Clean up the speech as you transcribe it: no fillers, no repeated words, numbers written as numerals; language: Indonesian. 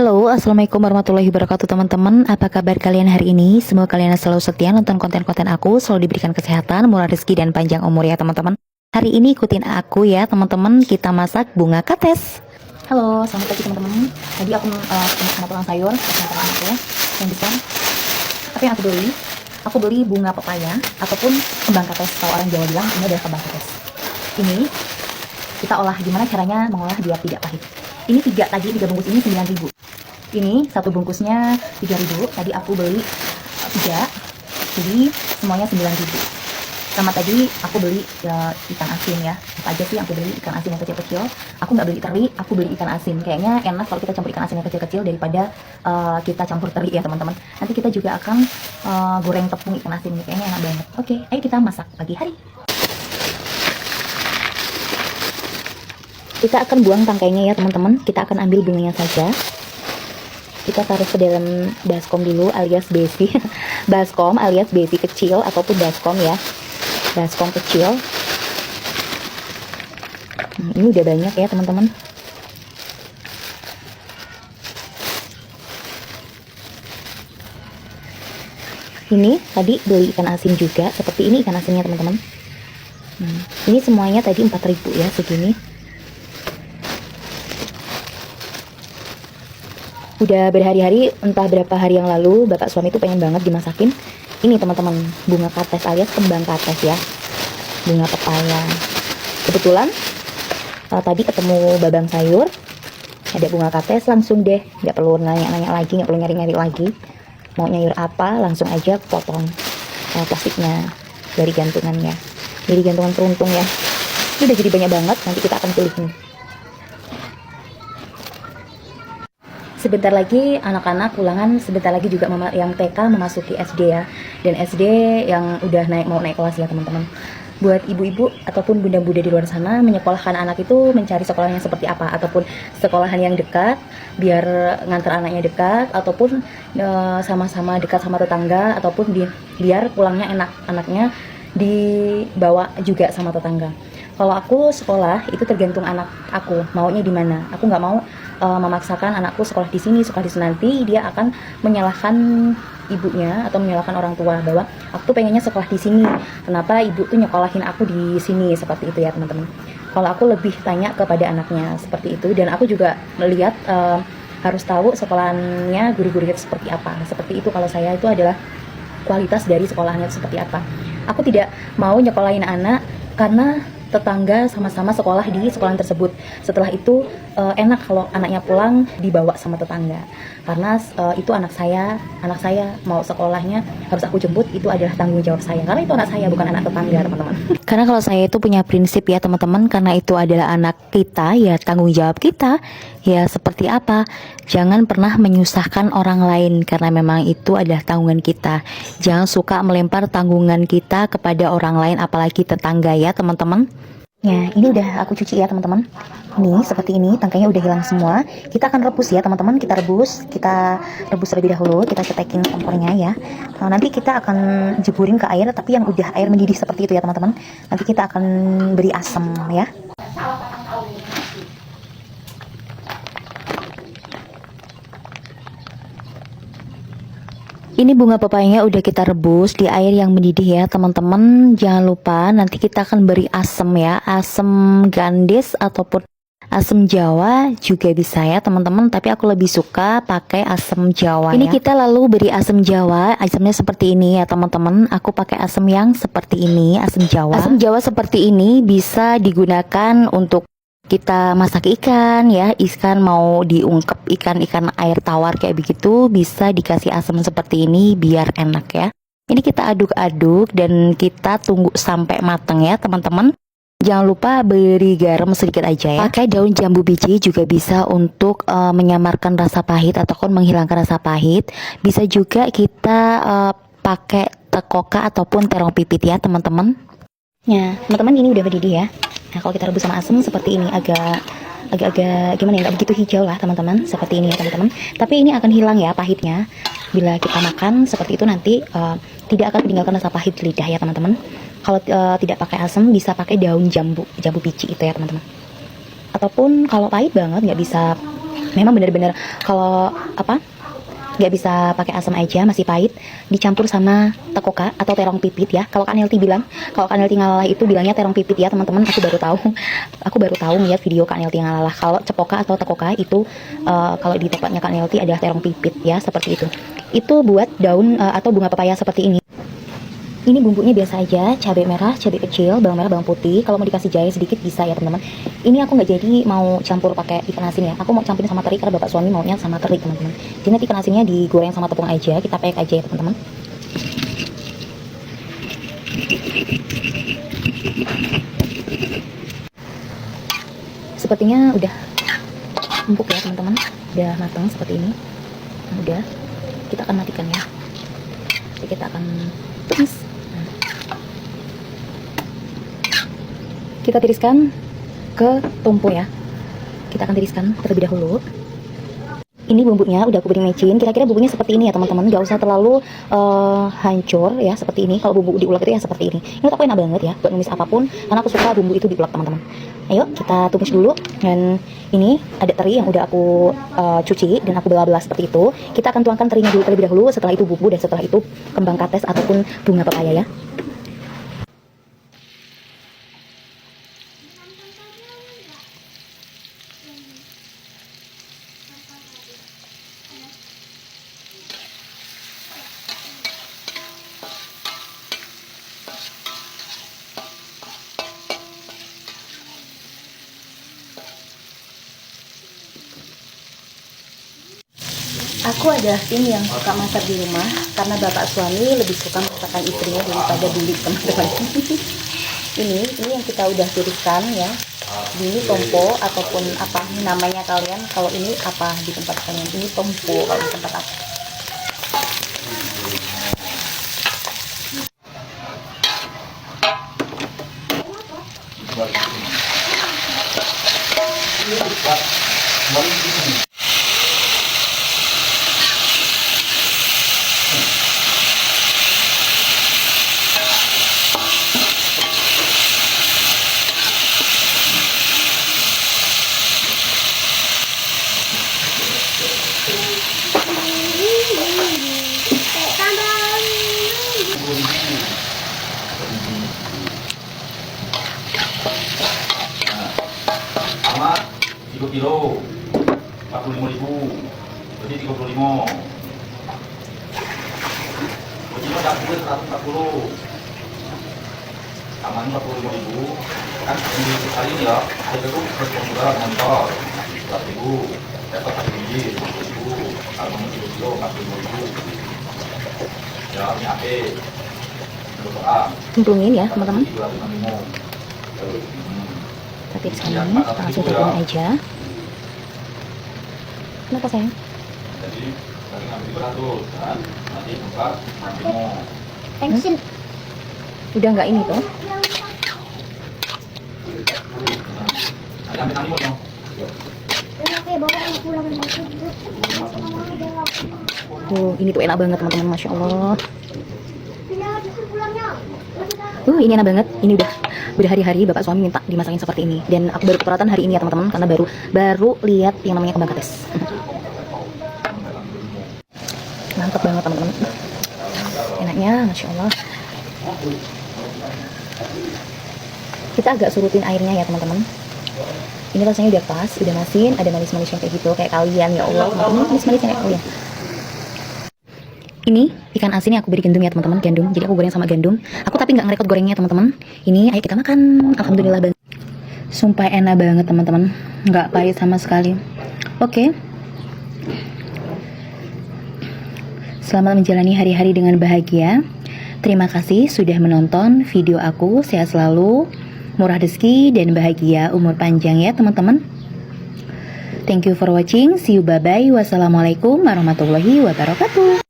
Halo, assalamualaikum warahmatullahi wabarakatuh teman-teman. Apa kabar kalian hari ini? Semoga kalian selalu setia nonton konten-konten aku, selalu diberikan kesehatan, murah rezeki dan panjang umur ya teman-teman. Hari ini ikutin aku ya teman-teman, kita masak bunga kates. Halo, selamat pagi teman-teman. Tadi aku sama tulang sayur, sama aku yang besar. Tapi yang aku beli bunga pepaya ataupun kembang kates. Kalau orang Jawa bilang ini adalah kembang kates. Ini kita olah, gimana caranya mengolah biar tidak pahit. Ini tiga bungkus ini 9.000. Ini satu bungkusnya 3.000. Tadi aku beli 3, jadi semuanya 9.000. Sama tadi aku beli ikan asin ya. Apa aja sih yang aku beli? Ikan asin yang kecil-kecil. Aku nggak beli teri, aku beli ikan asin. Kayaknya enak kalau kita campur ikan asin yang kecil-kecil daripada kita campur teri ya teman-teman. Nanti kita juga akan goreng tepung ikan asin ini. Kayaknya enak banget. Oke, ayo kita masak pagi hari. Kita akan buang tangkainya ya teman-teman. Kita akan ambil bunganya saja. Kita taruh ke dalam baskom dulu alias besi. Baskom alias besi kecil ataupun baskom ya. Baskom kecil. Ini udah banyak ya teman-teman. Ini tadi beli ikan asin juga. Seperti ini ikan asinnya teman-teman. Ini semuanya tadi 4.000 ya segini. Udah berhari-hari, entah berapa hari yang lalu, bapak suami itu pengen banget dimasakin ini teman-teman, bunga kates alias kembang kates ya, bunga pepaya. Kebetulan tadi ketemu babang sayur, ada bunga kates, langsung deh, nggak perlu nanya-nanya lagi, nggak perlu nyari-nyari lagi, mau nyayur apa, langsung aja potong plastiknya dari gantungannya, dari gantungan teruntung ya. Ini udah jadi banyak banget, nanti kita akan pilih nih. Sebentar lagi anak-anak ulangan, sebentar lagi juga yang TK memasuki SD ya, dan SD yang udah mau naik kelas ya teman-teman. Buat ibu-ibu ataupun bunda-bunda di luar sana, menyekolahkan anak itu mencari sekolahnya seperti apa, ataupun sekolahan yang dekat biar ngantar anaknya dekat, ataupun sama-sama dekat sama tetangga, ataupun biar pulangnya enak, anaknya dibawa juga sama tetangga. Kalau aku sekolah itu tergantung anak aku maunya di mana. Aku nggak mau memaksakan anakku sekolah di sini, nanti dia akan menyalahkan ibunya atau menyalahkan orang tua bahwa aku tuh pengennya sekolah di sini. Kenapa ibu tuh nyekolahin aku di sini, seperti itu ya teman-teman. Kalau aku lebih tanya kepada anaknya seperti itu, dan aku juga melihat harus tahu sekolahannya guru-gurunya seperti apa. Seperti itu kalau saya itu adalah kualitas dari sekolahannya seperti apa. Aku tidak mau nyekolahin anak karena tetangga sama-sama sekolah di sekolah tersebut. Setelah itu enak kalau anaknya pulang dibawa sama tetangga, karena itu anak saya mau sekolahnya harus aku jemput, itu adalah tanggung jawab saya, karena itu anak saya bukan anak tetangga teman-teman. Karena kalau saya itu punya prinsip ya teman-teman, karena itu adalah anak kita ya tanggung jawab kita ya. Seperti apa, jangan pernah menyusahkan orang lain karena memang itu adalah tanggungan kita. Jangan suka melempar tanggungan kita kepada orang lain, apalagi tetangga ya teman-teman. Ya, ini udah aku cuci ya teman-teman. Nih seperti ini, tangkainya udah hilang semua. Kita akan rebus ya teman-teman. Kita rebus terlebih dahulu. Kita cetekin kompornya ya. Nanti kita akan jeburin ke air, tapi yang udah air mendidih seperti itu ya teman-teman. Nanti kita akan beri asam ya. Ini bunga pepayanya udah kita rebus di air yang mendidih ya teman-teman. Jangan lupa nanti kita akan beri asam ya, asam gandis ataupun asam Jawa juga bisa ya teman-teman, tapi aku lebih suka pakai asam Jawa. Ini ya. Kita lalu beri asam Jawa, asamnya seperti ini ya teman-teman. Aku pakai asam yang seperti ini, asam Jawa. Asam Jawa seperti ini bisa digunakan untuk kita masak ikan ya, ikan mau diungkep, ikan air tawar kayak begitu, bisa dikasih asam seperti ini biar enak ya. Ini kita aduk-aduk dan kita tunggu sampai matang ya teman-teman. Jangan lupa beri garam sedikit aja ya. Pakai daun jambu biji juga bisa untuk menyamarkan rasa pahit ataupun menghilangkan rasa pahit. Bisa juga kita pakai tekoka ataupun terong pipit ya teman-teman. Ya teman-teman, ini udah mendidih ya. Nah kalau kita rebus sama asam seperti ini, agak gimana ya, nggak begitu hijau lah teman-teman, seperti ini ya teman-teman. Tapi ini akan hilang ya pahitnya bila kita makan seperti itu, nanti tidak akan meninggalkan rasa pahit di lidah ya teman-teman. Kalau tidak pakai asam bisa pakai daun jambu biji itu ya teman-teman. Ataupun kalau pahit banget nggak bisa Memang bener-bener kalau apa nggak bisa pakai asam aja, masih pahit, dicampur sama tekoka atau terong pipit ya. Kalau Kak Nelti bilang, kalau Kak Nelti ngalalah itu bilangnya terong pipit ya teman-teman. Aku baru tahu ngeliat video Kak Nelti ngalalah. Kalau cepoka atau tekoka itu kalau di tempatnya Kak Nelti adalah terong pipit ya, seperti itu. Itu buat daun atau bunga pepaya seperti ini. Ini bumbunya biasa aja, cabai merah, cabai kecil, bawang merah, bawang putih. Kalau mau dikasih jahe sedikit bisa ya teman-teman. Ini aku nggak jadi mau campur pakai ikan asin ya. Aku mau campurin sama teri karena bapak suami maunya sama teri teman-teman. Jadi nanti ikan asinnya digoreng sama tepung aja, kita pakai aja ya teman-teman. Sepertinya udah empuk ya teman-teman, udah matang seperti ini. Udah, kita akan matikan ya. Jadi kita akan tumis. Kita tiriskan ke tumpu ya. Kita akan tiriskan terlebih dahulu. Ini bumbunya udah aku beri mecin. Kira-kira bumbunya seperti ini ya teman-teman. Gak usah terlalu hancur ya seperti ini. Kalau bumbu diulek itu ya seperti ini. Ini aku enak banget ya buat numis apapun. Karena aku suka bumbu itu diulek teman-teman. Ayo kita tumis dulu. Dan ini ada teri yang udah aku cuci dan aku belah-belah seperti itu. Kita akan tuangkan terinya dulu terlebih dahulu. Setelah itu bumbu dan setelah itu kembang kates ataupun bunga pepaya ya. Aku adalah tim yang suka masak di rumah karena bapak suami lebih suka masakan istrinya daripada beli teman-teman. ini yang kita udah tiriskan ya. Ini tompo ataupun apa namanya kalian. Kalau ini apa di tempat kalian? Ini tompo kalau di tempat aku. Sama 3 kilo 45.000, jadi 35. Bojino dapur 140. Aman 45.000. Kan di kali ini ya, harga itu berpengaruh motor 100.000, dapat 1 biji 50.000, kalau mau 3 kilo 45.000. Ya, ini AP. Cemplungin ya teman-teman. Tapi di sini langsung terbang aja. Kenapa sayang? Jadi tadi ngambil beratur kan, nanti buka nanti mau. Udah nggak ini tuh? Nanti ambil tani mau dong. Ini tuh enak banget teman-teman, masya Allah. Ini enak banget. Ini udah berhari-hari bapak suami minta dimasakin seperti ini. Dan aku baru keberatan hari ini ya teman-teman, karena baru lihat yang namanya kembang kates. Mantap banget teman-teman. Enaknya, masya Allah. Kita agak surutin airnya ya teman-teman. Ini rasanya udah pas, udah masin, ada manis-manisnya kayak gitu, kayak kalian ya Allah. Manis-manisnya kayak kalian. Ini ikan asin yang aku beri gandum ya teman-teman, gandum. Jadi aku goreng sama gandum. Aku tapi nggak ngerekod gorengnya teman-teman. Ini ayo kita makan. Alhamdulillah banget. Sumpah enak banget teman-teman. Nggak pahit sama sekali. Oke. Selamat menjalani hari-hari dengan bahagia. Terima kasih sudah menonton video aku. Sehat selalu, murah rezeki dan bahagia, umur panjang ya teman-teman. Thank you for watching. See you, bye-bye. Wassalamualaikum warahmatullahi wabarakatuh.